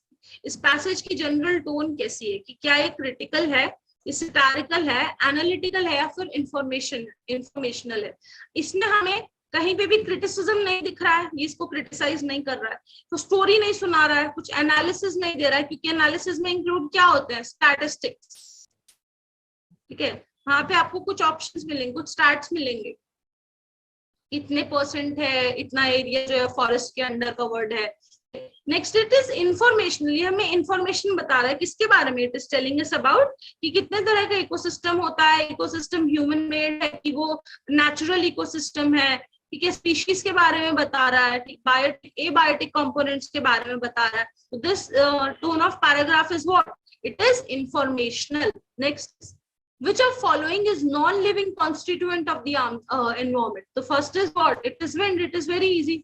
इस पैसेज की जनरल टोन कैसी है? कि क्या ये क्रिटिकल है, हिस्टोरिकल है, एनालिटिकल है, या फिर इंफॉर्मेशनल है? इसमें हमें कहीं पे भी क्रिटिसिज्म नहीं दिख रहा है. ये इसको क्रिटिसाइज नहीं कर रहा है, तो स्टोरी नहीं सुना रहा है, कुछ एनालिसिस नहीं दे रहा है. क्योंकि एनालिसिस में इंक्लूड क्या होते हैं? स्टैटिस्टिक्स. ठीक है. वहां पे आपको कुछ ऑप्शंस मिलेंगे, कुछ स्टैट्स मिलेंगे. इतने परसेंट है, इतना एरिया जो है फॉरेस्ट के अंडर कवर्ड है. Next, it is informational. ये हमें इंफॉर्मेशन बता रहा है. किसके बारे में? It is telling us about कि कितने तरह का इकोसिस्टम होता है. इकोसिस्टम ह्यूमन मेड है कि वो नेचुरल इकोसिस्टम है. ठीक है. स्पीशीज के बारे में बता रहा है. बायोटिक, एबायोटिक कंपोनेंट्स के बारे में बता रहा है. तो this tone of paragraph is what? It is informational. Next, which of following is non-living constituent of the environment? The first is what? It is wind. It is very easy.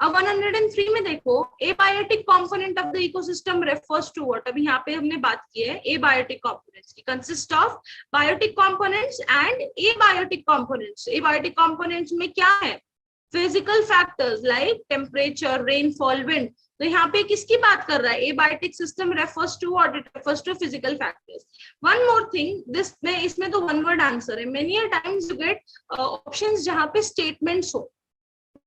अब 103 में देखो, abiotic component of the ecosystem refers to what? अभी यहाँ पे हमने बात की है abiotic components की. consist of biotic components and abiotic components. abiotic components में क्या है? physical factors like temperature, rainfall, wind. तो यहाँ पे किसकी बात कर रहा है? abiotic system refers to what? It refers to physical factors. One more thing, this में इसमें तो one word answer है. Many a times you get options जहाँ पे statements हो.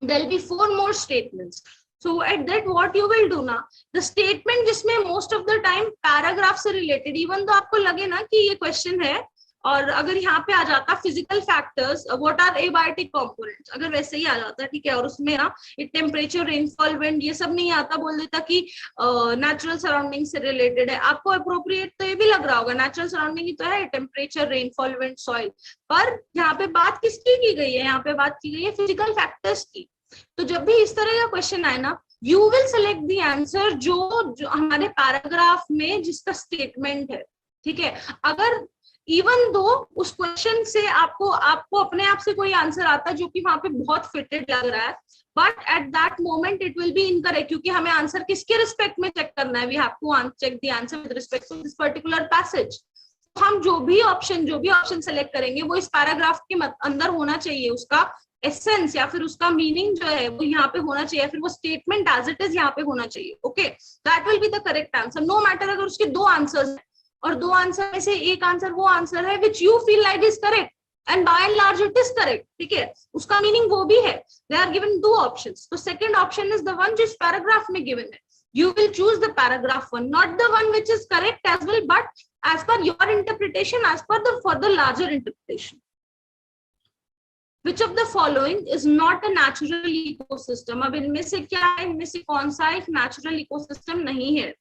There will be 4 more statements. So at that what you will do ना, the statement जिसमें most of the time paragraph से related, even though आपको लगे ना कि ये question है और अगर यहाँ पे आ जाता physical factors, what are abiotic components, अगर वैसे ही आ जाता, ठीक है, और उसमें ना टेम्परेचर, रेनफॉल, विंड ये सब नहीं आता, बोल देता कि नेचुरल सराउंडिंग से रिलेटेड है, आपको अप्रोप्रिएट तो ये भी लग रहा होगा, नेचुरल सराउंडिंग ही तो है, टेम्परेचर, रेनफॉल, विंड, सॉइल, पर यहाँ पे बात किसकी की गई है, यहाँ पे बात की गई है फिजिकल फैक्टर्स की। तो जब भी इस तरह का क्वेश्चन आए ना, you will select the answer जो हमारे पैराग्राफ में जिसका स्टेटमेंट है, ठीक है। अगर इवन दो उस क्वेश्चन से आपको अपने आप से कोई आंसर आता है जो कि वहां पे बहुत फिटेड लग रहा है, but at that moment it will be incorrect, क्योंकि हमें आंसर किसके रिस्पेक्ट में चेक करना है, we have to check the answer with respect to this particular passage. हम जो भी ऑप्शन सेलेक्ट करेंगे वो इस पैराग्राफ के अंदर होना चाहिए, उसका एसेंस या फिर उसका मीनिंग जो है वो यहाँ पे होना चाहिए, फिर वो स्टेटमेंट एज इट इज यहाँ पे होना चाहिए। Okay, that will be the correct answer, no matter अगर उसके दो आंसर्स हैं और दो आंसर में से एक आंसर वो आंसर है which you feel like is correct and by and large it is correct, ठीक है, उसका मीनिंग वो भी है। दे आर गिवन दो ऑप्शंस, तो second option is the one जिस पैराग्राफ में गिवन है, you will choose the paragraph one, not the one which is correct as well, but as per your interpretation, as per the for the larger interpretation. Which of the following is not a natural ecosystem? अब इनमें से क्या है, इनमें से कौन सा एक नेचुरल इकोसिस्टम नहीं है?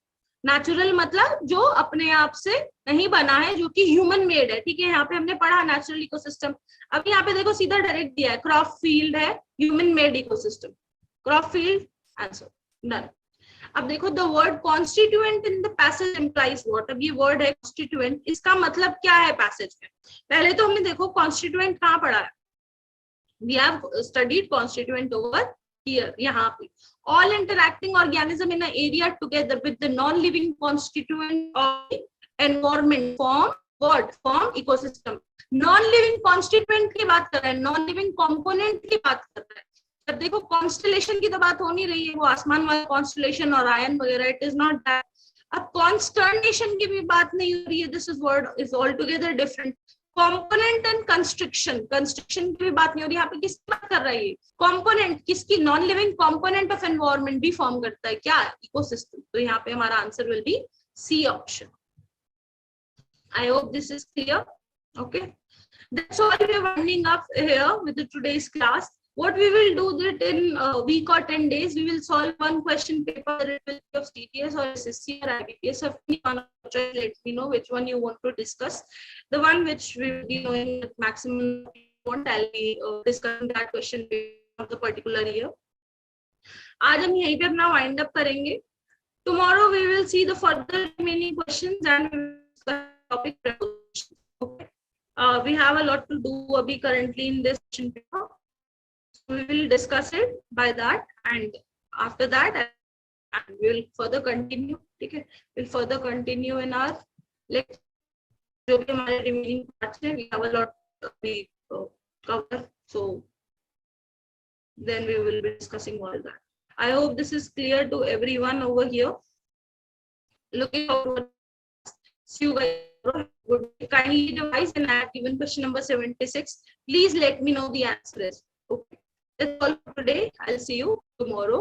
नेचुरल मतलब जो अपने आप से नहीं बना है, जो कि ह्यूमन मेड है, ठीक है। यहाँ पे हमने पढ़ा नेचुरल इकोसिस्टम, अब यहाँ पे देखो सीधा डायरेक्ट दिया है, क्रॉप फील्ड है human made ecosystem, crop field answer done. अब देखो the word constituent in the passage implies what, अब ये वर्ड है कॉन्स्टिट्यूएंट, इसका मतलब क्या है पैसेज में? पहले तो हमने देखो कॉन्स्टिट्यूएंट कहाँ पढ़ा है, we have studied constituent over here, यहाँ पे all interacting organism in an area together with the non-living constituent of environment form what? Form ecosystem. Non-living constituent की बात कर रहा है, non-living component की बात कर रहा है। अब देखो कॉन्स्टलेशन की तो बात हो नहीं रही है, वो आसमान वाला कॉन्स्टलेशन और आयन वगैरह, इट इज नॉट दैट। अब कॉन्स्टर्नेशन की भी बात नहीं हो रही है, this is word is all together different. Component and construction की भी बात नहीं हो रही, यहाँ पे किसकी बात कर रहा है? ये कॉम्पोनेंट किसकी? Non living component of environment भी फॉर्म करता है क्या? इकोसिस्टम। तो यहाँ पे हमारा answer will be C option. I hope this is clear. Okay, that's all we are winding up here with the today's class. What we will do that in a week or 10 days, we will solve one question paper that will be of CTS or SSC or IBPS. Let me know which one you want to discuss. The one which we will be knowing at maximum want, I'll be discussing that question paper of the particular year. आज हम यहीं पे अपना wind up करेंगे. Tomorrow we will see the further remaining questions and we will discuss topic preparation. Okay. We have a lot to do abhi currently in this question paper. So we will discuss it by that, and after that we will further continue. Okay, we'll further continue in our lecture. जो भी हमारे remaining parts हैं, we have a lot to cover. So then we will be discussing all that. I hope this is clear to everyone over here. Looking forward. See you guys. Would kindly revise, and I have given question number 76. Please let me know the answers. Okay, that's all for today. I'll see you tomorrow.